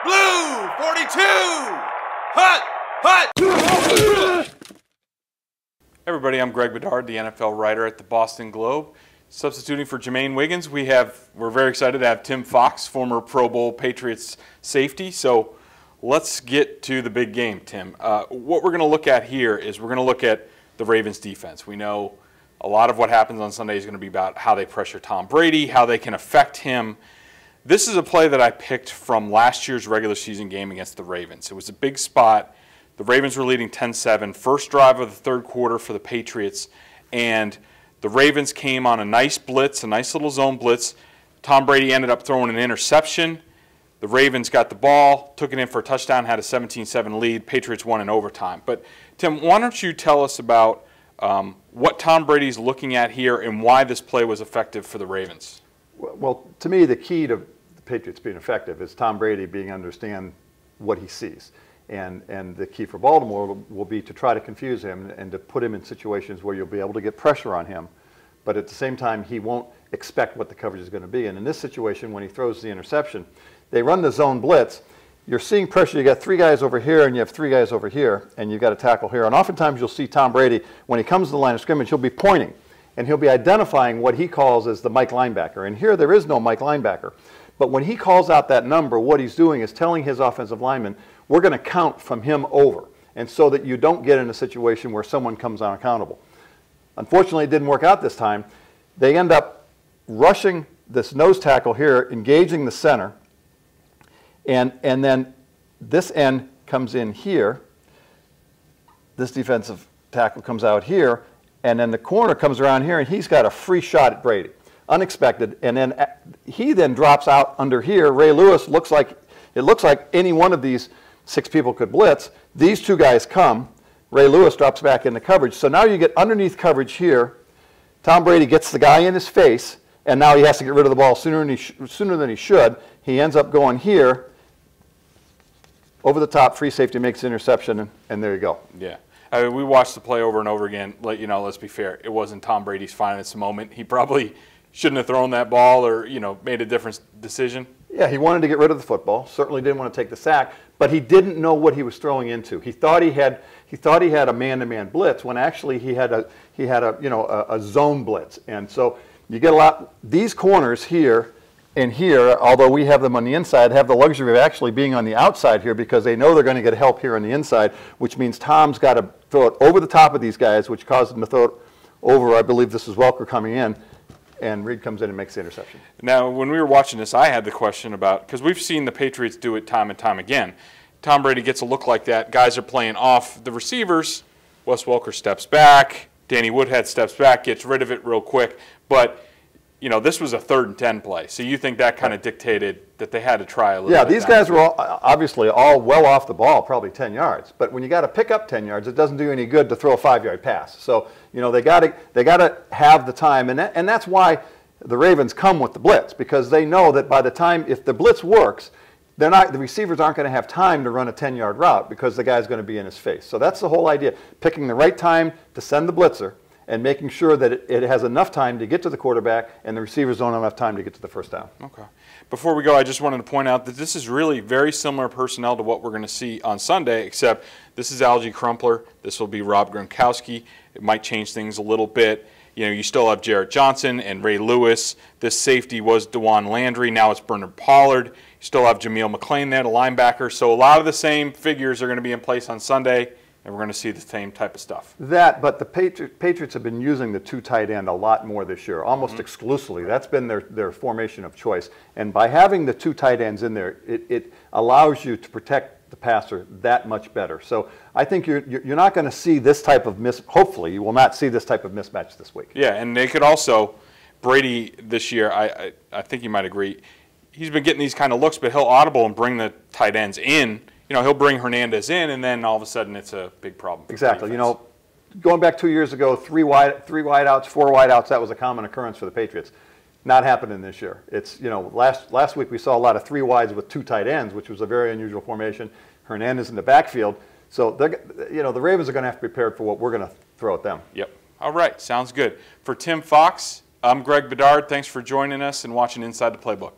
Blue 42. Hut, hut. Hey everybody, I'm Greg Bedard, the NFL writer at the Boston Globe. Substituting for Jermaine Wiggins, we're very excited to have Tim Fox, former Pro Bowl Patriots safety. So let's get to the big game, Tim. What we're going to look at here is we're going to look at the Ravens defense. We know a lot of what happens on Sunday is going to be about how they pressure Tom Brady, how they can affect him. This is a play that I picked from last year's regular season game against the Ravens. It was a big spot. The Ravens were leading 10-7, first drive of the third quarter for the Patriots, and the Ravens came on a nice blitz, a nice little zone blitz. Tom Brady ended up throwing an interception. The Ravens got the ball, took it in for a touchdown, had a 17-7 lead. Patriots won in overtime. But, Tim, why don't you tell us about what Tom Brady's looking at here and why this play was effective for the Ravens? Well, to me, the key to the Patriots being effective is Tom Brady being understand what he sees. And the key for Baltimore will be to try to confuse him and to put him in situations where you'll be able to get pressure on him. But at the same time, he won't expect what the coverage is going to be. And in this situation, when he throws the interception, they run the zone blitz. You're seeing pressure. You got three guys over here and you have three guys over here, and you've got a tackle here. And oftentimes you'll see Tom Brady, when he comes to the line of scrimmage, he'll be pointing. And he'll be identifying what he calls as the Mike linebacker. And here there is no Mike linebacker. But when he calls out that number, what he's doing is telling his offensive lineman, we're going to count from him over. And so that you don't get in a situation where someone comes unaccountable. Unfortunately, it didn't work out this time. They end up rushing this nose tackle here, engaging the center. And then this end comes in here. This defensive tackle comes out here. And then the corner comes around here, and he's got a free shot at Brady. Unexpected. And then he then drops out under here. Ray Lewis looks like any one of these six people could blitz. These two guys come. Ray Lewis drops back into coverage. So now you get underneath coverage here. Tom Brady gets the guy in his face, and now he has to get rid of the ball sooner than he should. He ends up going here. Over the top, free safety makes the interception, and there you go. Yeah. I mean, we watched the play over and over again. Let's be fair. It wasn't Tom Brady's finest moment. He probably shouldn't have thrown that ball or, made a different decision. Yeah, he wanted to get rid of the football. Certainly didn't want to take the sack, but he didn't know what he was throwing into. He thought he had a man-to-man blitz when actually he had a zone blitz. And so you get a lot. These corners here and here, although we have them on the inside, have the luxury of actually being on the outside here because they know they're going to get help here on the inside, which means Tom's got to throw it over the top of these guys, which caused them to throw it over. I believe this is Welker coming in. And Reed comes in and makes the interception. Now, when we were watching this, I had the question about, because we've seen the Patriots do it time and time again. Tom Brady gets a look like that. Guys are playing off the receivers. Wes Welker steps back. Danny Woodhead steps back, gets rid of it real quick. But, this was a 3rd and 10 play. So you think that kind of dictated that they had to try a little bit. Yeah, these guys were obviously all well off the ball, probably 10 yards. But when you got to pick up 10 yards, it doesn't do any good to throw a 5-yard pass. So, they got to have the time, and that's why the Ravens come with the blitz, because they know that by the time, if the blitz works, the receivers aren't going to have time to run a 10-yard route because the guy's going to be in his face. So that's the whole idea, picking the right time to send the blitzer and making sure that it has enough time to get to the quarterback and the receivers don't have enough time to get to the first down. Okay. Before we go, I just wanted to point out that this is really very similar personnel to what we're going to see on Sunday, except this is Algie Crumpler. This will be Rob Gronkowski. It might change things a little bit. You still have Jarrett Johnson and Ray Lewis. This safety was DeJuan Landry. Now it's Bernard Pollard. You still have Jameel McClain there, the linebacker. So a lot of the same figures are going to be in place on Sunday, and we're going to see the same type of stuff. But the Patriots have been using the 2 tight end a lot more this year, almost exclusively. That's been their formation of choice. And by having the 2 tight ends in there, it allows you to protect the passer that much better. So I think you're not going to see this type of hopefully you will not see this type of mismatch this week. Yeah, and they could also, Brady this year, I think you might agree, he's been getting these kind of looks, but he'll audible and bring the tight ends in. He'll bring Hernandez in, and then all of a sudden it's a big problem. Exactly. Going back 2 years ago, 3 wideouts, 4 wideouts, that was a common occurrence for the Patriots. Not happening this year. It's, last week we saw a lot of 3 wides with 2 tight ends, which was a very unusual formation. Hernandez in the backfield. So, the Ravens are going to have to be prepared for what we're going to throw at them. Yep. All right. Sounds good. For Tim Fox, I'm Greg Bedard. Thanks for joining us and watching Inside the Playbook.